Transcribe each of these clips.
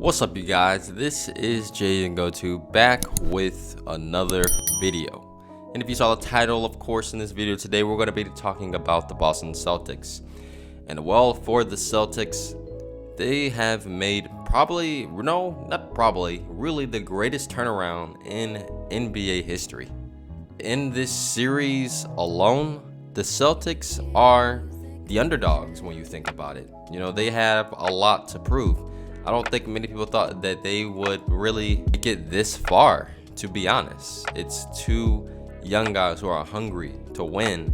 What's up, you guys? This is Jay and Go2 back with another video. And if you saw the title, of course, in this video today, we're going to be talking about the Boston Celtics. And well, for the Celtics, they have made really the greatest turnaround in NBA history. In this series alone, the Celtics are the underdogs when you think about it. You know, they have a lot to prove. I don't think many people thought that they would really get this far, to be honest. It's two young guys who are hungry to win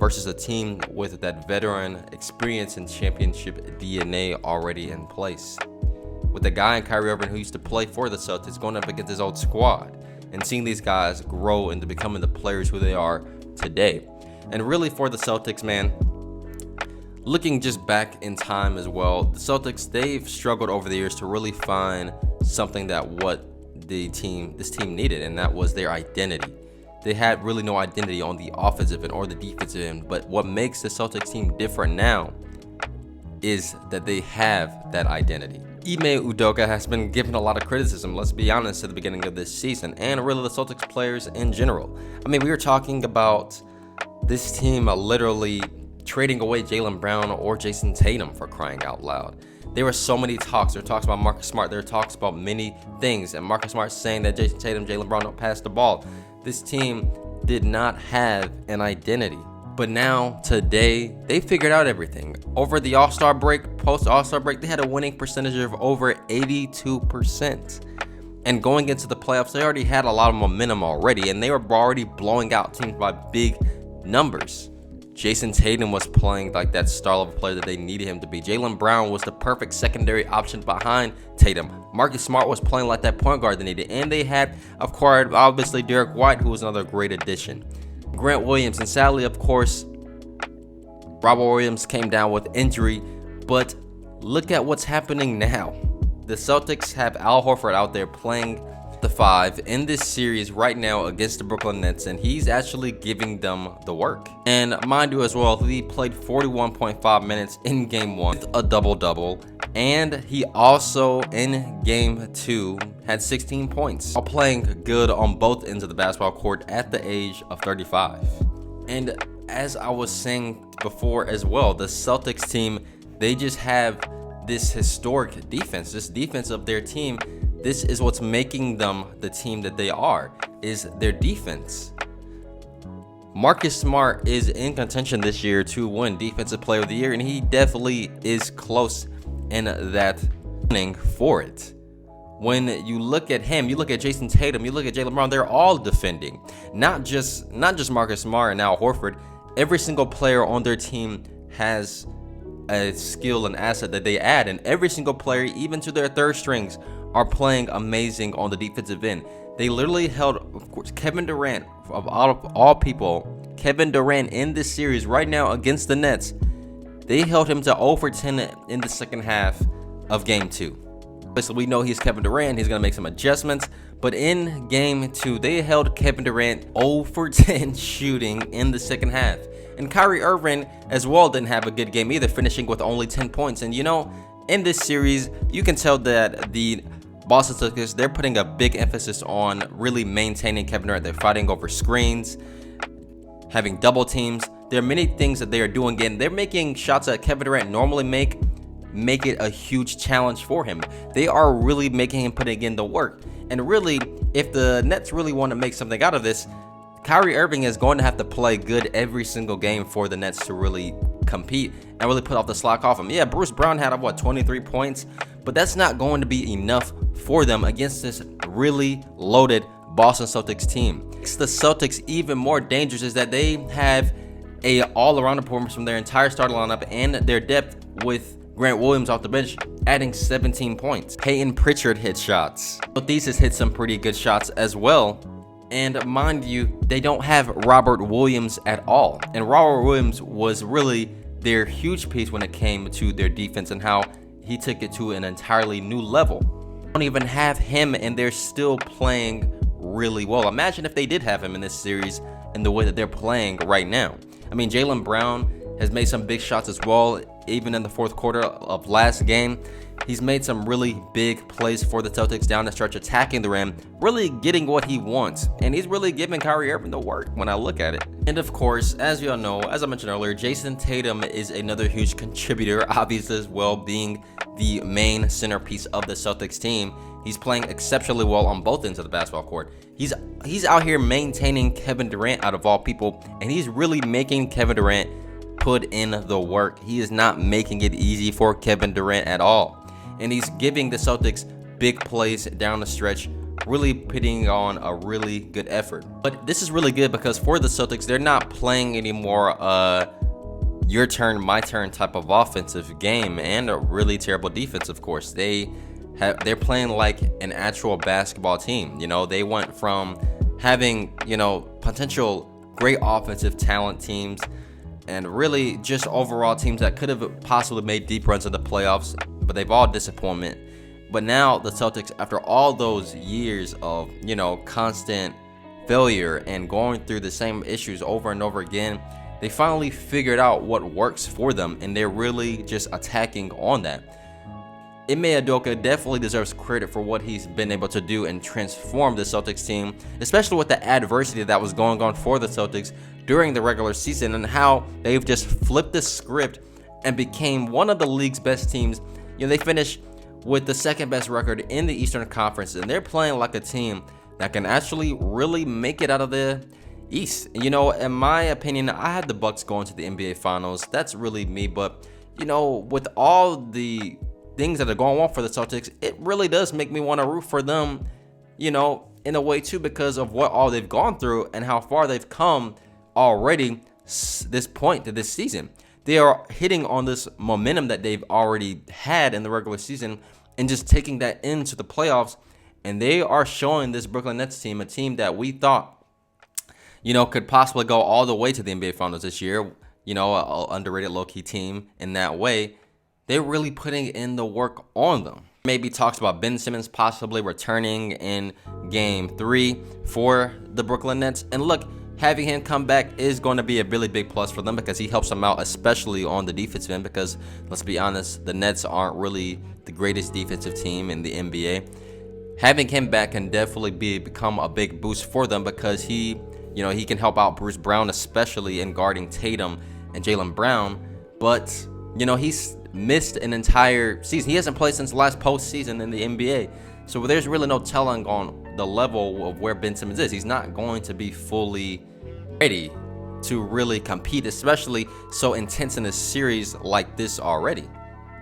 versus a team with that veteran experience and championship DNA already in place. With a guy in Kyrie Irving who used to play for the Celtics going up against his old squad and seeing these guys grow into becoming the players who they are today. And really for the Celtics, man, looking just back in time as well, the Celtics, they've struggled over the years to really find something that this team needed, and that was their identity. They had really no identity on the offensive end or the defensive end, but what makes the Celtics team different now is that they have that identity. Ime Udoka has been given a lot of criticism, let's be honest, at the beginning of this season, and really the Celtics players in general. I mean, we were talking about this team literally trading away Jaylen Brown or Jason Tatum, for crying out loud. There were so many talks. There were talks about Marcus Smart. There were talks about many things. And Marcus Smart saying that Jason Tatum, Jaylen Brown don't pass the ball. This team did not have an identity. But now, today, they figured out everything. Over the All-Star break, post-All-Star break, they had a winning percentage of over 82%. And going into the playoffs, they already had a lot of momentum already. And they were already blowing out teams by big numbers. Jason Tatum was playing like that star-level player that they needed him to be. Jaylen Brown was the perfect secondary option behind Tatum. Marcus Smart was playing like that point guard they needed. And they had, of course, obviously, Derek White, who was another great addition. Grant Williams, and sadly, of course, Robert Williams came down with injury. But look at what's happening now. The Celtics have Al Horford out there playing the 5 in this series right now against the Brooklyn Nets, and he's actually giving them the work. And mind you as well, he played 41.5 minutes in game 1 with a double-double, and he also in game 2 had 16 points while playing good on both ends of the basketball court at the age of 35. And as I was saying before as well, the Celtics team, they just have this historic defense, this defense of their team. This is what's making them the team that they are, is their defense. Marcus Smart is in contention this year to win Defensive Player of the Year, and he definitely is close in that running for it. When you look at him, you look at Jason Tatum, you look at Jaylen Brown, they're all defending. Not just Marcus Smart and Al Horford. Every single player on their team has a skill and asset that they add, and every single player, even to their third strings, are playing amazing on the defensive end. They literally held, of course, Kevin Durant, of all people, Kevin Durant in this series right now against the Nets, they held him to 0 for 10 in the second half of game 2. So we know he's Kevin Durant, he's going to make some adjustments, but in game 2, they held Kevin Durant 0 for 10 shooting in the second half. And Kyrie Irving as well didn't have a good game either, finishing with only 10 points. And you know, in this series, you can tell that the Boston Celtics, they're putting a big emphasis on really maintaining Kevin Durant. They're fighting over screens, having double teams. There are many things that they are doing, and they're making shots that Kevin Durant normally make it a huge challenge for him. They are really making him put in the work. And really, if the Nets really want to make something out of this, Kyrie Irving is going to have to play good every single game for the Nets to really compete and really put off the slack off him. Yeah, Bruce Brown had 23 points, but that's not going to be enough for them against this really loaded Boston Celtics team. What makes the Celtics even more dangerous is that they have a all-around performance from their entire starting lineup and their depth, with Grant Williams off the bench adding 17 points. Peyton Pritchard hit shots. Thesis hit some pretty good shots as well. And mind you, they don't have Robert Williams at all. And Robert Williams was really their huge piece when it came to their defense and how he took it to an entirely new level. They don't even have him, and they're still playing really well. Imagine if they did have him in this series in the way that they're playing right now. I mean, Jaylen Brown has made some big shots as well, even in the fourth quarter of last game. He's made some really big plays for the Celtics down the stretch, attacking the rim, really getting what he wants. And he's really giving Kyrie Irving the work when I look at it. And of course, as we all know, as I mentioned earlier, Jason Tatum is another huge contributor, obviously as well, being the main centerpiece of the Celtics team. He's playing exceptionally well on both ends of the basketball court. He's out here maintaining Kevin Durant out of all people, and he's really making Kevin Durant put in the work. He is not making it easy for Kevin Durant at all. And he's giving the Celtics big plays down the stretch, really putting on a really good effort. But this is really good because for the Celtics, they're not playing anymore your turn, my turn type of offensive game and a really terrible defense, of course. They're playing like an actual basketball team. You know, they went from having, potential great offensive talent teams and really just overall teams that could have possibly made deep runs in the playoffs, but they've all disappointment. But now the Celtics, after all those years of, constant failure and going through the same issues over and over again, they finally figured out what works for them, and they're really just attacking on that. Ime Udoka definitely deserves credit for what he's been able to do and transform the Celtics team, especially with the adversity that was going on for the Celtics during the regular season and how they've just flipped the script and became one of the league's best teams. They finished with the second best record in the Eastern Conference, and they're playing like a team that can actually really make it out of the East. In my opinion, I had the Bucks going to the NBA Finals. That's really me, but with all the things that are going on for the Celtics, it really does make me want to root for them, in a way too, because of what all they've gone through and how far they've come already this point to this season. They are hitting on this momentum that they've already had in the regular season and just taking that into the playoffs. And they are showing this Brooklyn Nets team, a team that we thought, could possibly go all the way to the NBA Finals this year, an underrated low-key team in that way. They're really putting in the work on them. Maybe talks about Ben Simmons possibly returning in Game 3 for the Brooklyn Nets. And look, having him come back is going to be a really big plus for them because he helps them out, especially on the defensive end, because let's be honest, the Nets aren't really the greatest defensive team in the NBA. Having him back can definitely become a big boost for them because he can help out Bruce Brown, especially in guarding Tatum and Jaylen Brown. But, he's missed an entire season. He hasn't played since the last postseason in the NBA. So there's really no telling on the level of where Ben Simmons is. He's not going to be fully ready to really compete, especially so intense in a series like this already.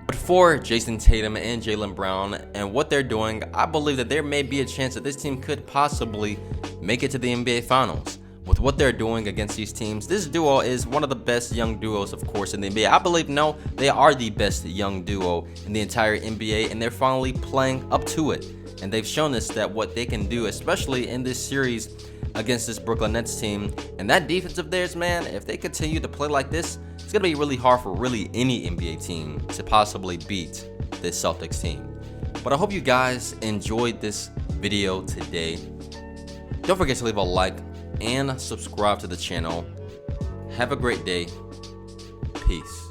But for Jason Tatum and Jaylen Brown and what they're doing, I believe that there may be a chance that this team could possibly make it to the NBA Finals. With what they're doing against these teams, this duo is one of the best young duos, of course, in the NBA. I believe, they are the best young duo in the entire NBA, and they're finally playing up to it. And they've shown us that what they can do, especially in this series against this Brooklyn Nets team. And that defense of theirs, man, if they continue to play like this, it's going to be really hard for really any NBA team to possibly beat this Celtics team. But I hope you guys enjoyed this video today. Don't forget to leave a like and subscribe to the channel. Have a great day. Peace.